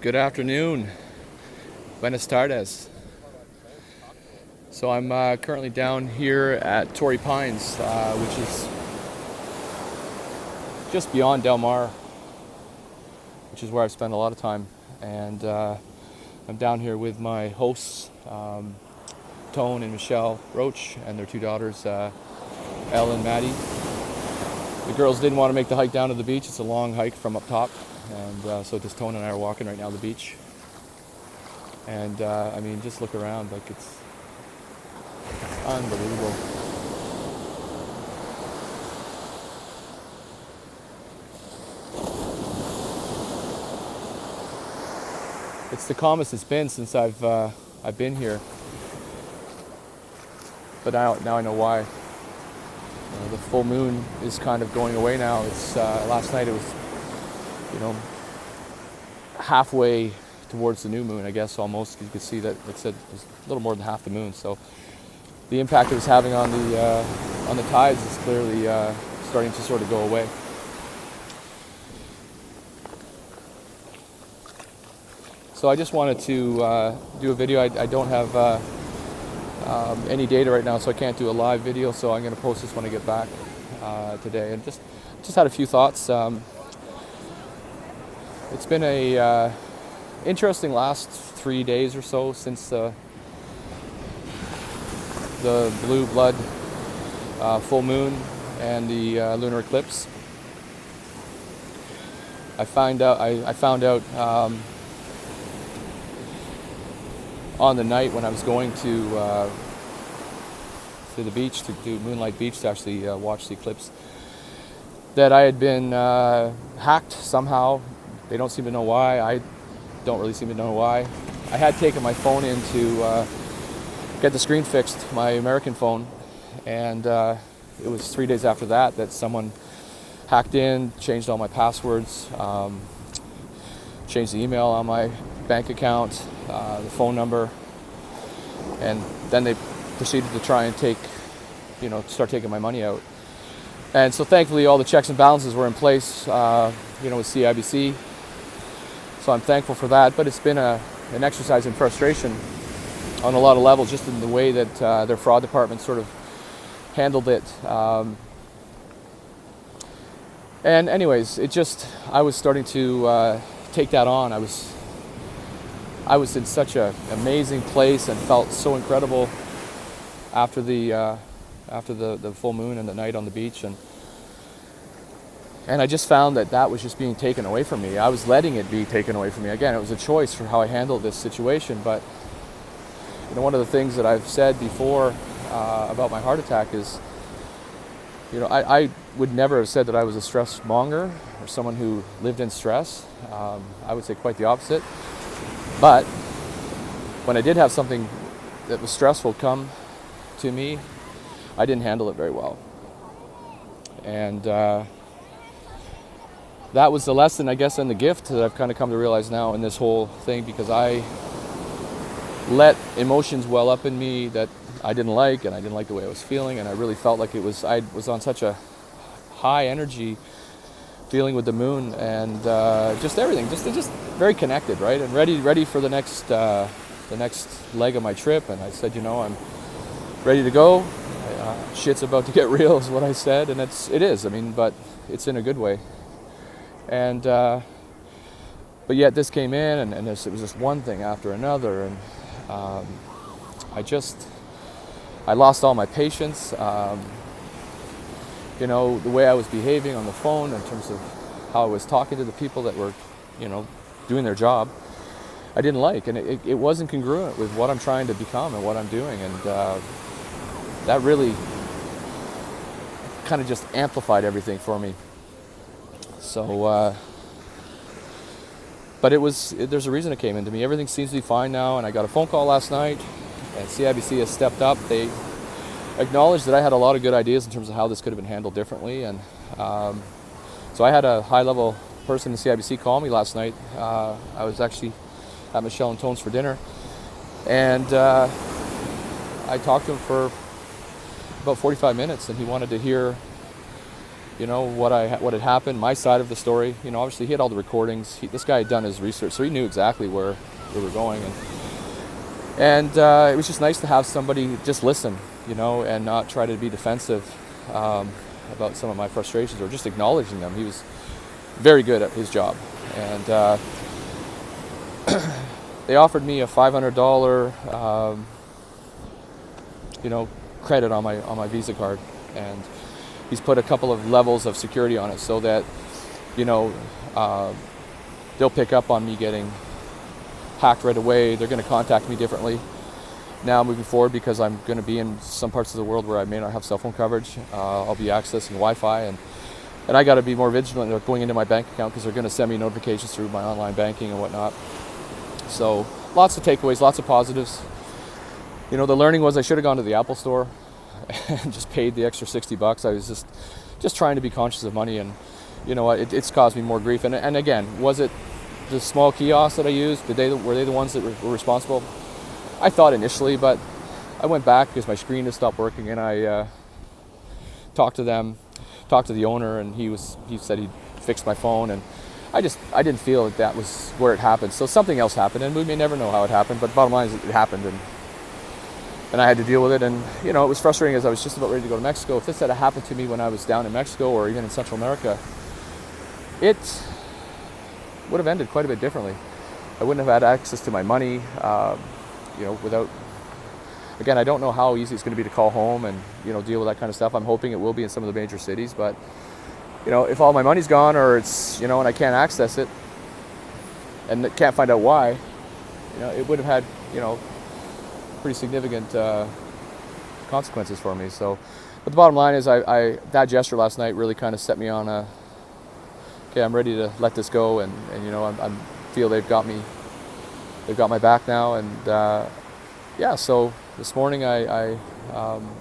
Good afternoon. Buenas tardes. So I'm currently down here at Tory Pines, which is just beyond Del Mar, which is where I've spent a lot of time. And I'm down here with my hosts, Tone and Michelle Roach, and their two daughters, Elle and Maddie. The girls didn't want to make the hike down to the beach. It's a long hike from up top. And so just Tone and I are walking right now to the beach. And I mean, just look around, like it's unbelievable. It's the calmest it's been since I've been here. But now I know why. The full moon is kind of going away now. It's last night it was, halfway towards the new moon, I guess, almost. You could see that it said it was a little more than half the moon. So the impact it was having on the tides is clearly starting to sort of go away. So I just wanted to do a video. I don't have any data right now, so I can't do a live video. So I'm going to post this when I get back today, and just had a few thoughts. It's been a interesting last 3 days or so since the blue blood full moon and the lunar eclipse. I found out on the night when I was going to the beach, to do Moonlight Beach, to actually watch the eclipse, that I had been hacked somehow. They don't seem to know why. I don't really seem to know why. I had taken my phone in to get the screen fixed, my American phone, and it was 3 days after that someone hacked in, changed all my passwords, changed the email on my bank account, the phone number, and then they proceeded to try and start taking my money out. And so thankfully all the checks and balances were in place, with CIBC. So I'm thankful for that, but it's been an exercise in frustration on a lot of levels, just in the way that their fraud department sort of handled it. And anyways, I was starting to take that on. I was in such an amazing place and felt so incredible after the full moon and the night on the beach, and I just found that was just being taken away from me. I was letting it be taken away from me. Again, it was a choice for how I handled this situation, but one of the things that I've said before about my heart attack is, I would never have said that I was a stress monger or someone who lived in stress. I would say quite the opposite. But when I did have something that was stressful come to me, I didn't handle it very well. And that was the lesson, I guess, and the gift that I've kind of come to realize now in this whole thing, because I let emotions well up in me that I didn't like, and I didn't like the way I was feeling, and I really felt like I was on such a high energy feeling with the moon, and just everything, just very connected, right, and ready for the next leg of my trip. And I said, I'm ready to go. Shit's about to get real is what I said, and it is. I mean, but it's in a good way. And but yet this came in, and it was just one thing after another, and I lost all my patience. The way I was behaving on the phone in terms of how I was talking to the people that were, doing their job, I didn't like, and it wasn't congruent with what I'm trying to become and what I'm doing, and that really kind of just amplified everything for me. So, but there's a reason it came into me. Everything seems to be fine now, and I got a phone call last night, and CIBC has stepped up. They acknowledged that I had a lot of good ideas in terms of how this could have been handled differently, and so I had a high-level person in CIBC call me last night. I was actually at Michelle and Tone's for dinner, and I talked to him for about 45 minutes, and he wanted to hear what had happened, my side of the story. Obviously he had all the recordings. This guy had done his research, so he knew exactly where we were going, and it was just nice to have somebody just listen, and not try to be defensive about some of my frustrations or just acknowledging them. He was very good at his job, and they offered me a $500 credit on my Visa card, and he's put a couple of levels of security on it so that they'll pick up on me getting hacked right away. They're going to contact me differently now moving forward because I'm going to be in some parts of the world where I may not have cell phone coverage. I'll be accessing Wi-Fi, and I got to be more vigilant about going into my bank account because they're going to send me notifications through my online banking and whatnot. So lots of takeaways, lots of positives. The learning was I should have gone to the Apple store and just paid the extra $60. I was just trying to be conscious of money, and it's caused me more grief. And again, was it the small kiosks that I used? Were they the ones that were responsible? I thought initially, but I went back because my screen had stopped working, and I talked to the owner, and he said he'd fixed my phone, and I didn't feel that was where it happened. So something else happened, and we may never know how it happened, but bottom line is it happened, and I had to deal with it. And it was frustrating as I was just about ready to go to Mexico. If this had happened to me when I was down in Mexico or even in Central America, it would have ended quite a bit differently. I wouldn't have had access to my money, without, again, I don't know how easy it's going to be to call home and, deal with that kind of stuff. I'm hoping it will be in some of the major cities, but, if all my money's gone or it's, and I can't access it and can't find out why, it would have had, pretty significant consequences for me. So, but the bottom line is that gesture last night really kind of set me on okay, I'm ready to let this go, and I feel they've got my back now, and so this morning I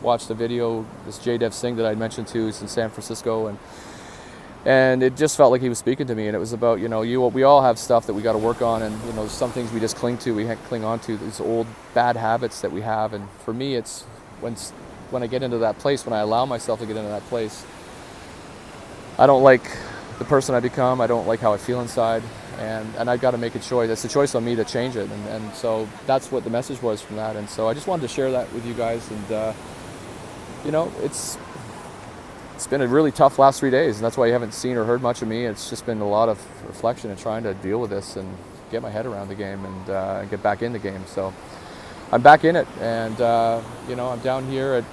watched the video, this J-Dev Singh that I mentioned to, is in San Francisco, and it just felt like he was speaking to me, and it was about, we all have stuff that we got to work on, and some things we just cling on to, these old bad habits that we have. And for me, it's when I get into that place, when I allow myself to get into that place, I don't like the person I become, I don't like how I feel inside, and I've got to make a choice. It's a choice on me to change it, and so that's what the message was from that. And so I just wanted to share that with you guys, and it's been a really tough last 3 days, and that's why you haven't seen or heard much of me. It's just been a lot of reflection and trying to deal with this and get my head around the game and get back in the game. So I'm back in it, and I'm down here at,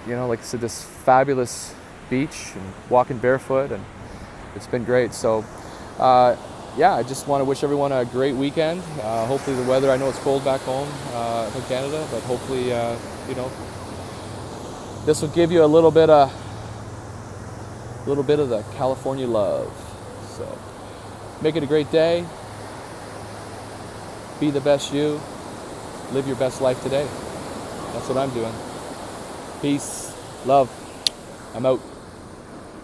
like I said, this fabulous beach and walking barefoot, and it's been great. So I just want to wish everyone a great weekend. Hopefully the weather, I know it's cold back home in Canada, but hopefully this will give you a little bit of the California love. So make it a great day. Be the best you. Live your best life today. That's what I'm doing. Peace. Love. I'm out.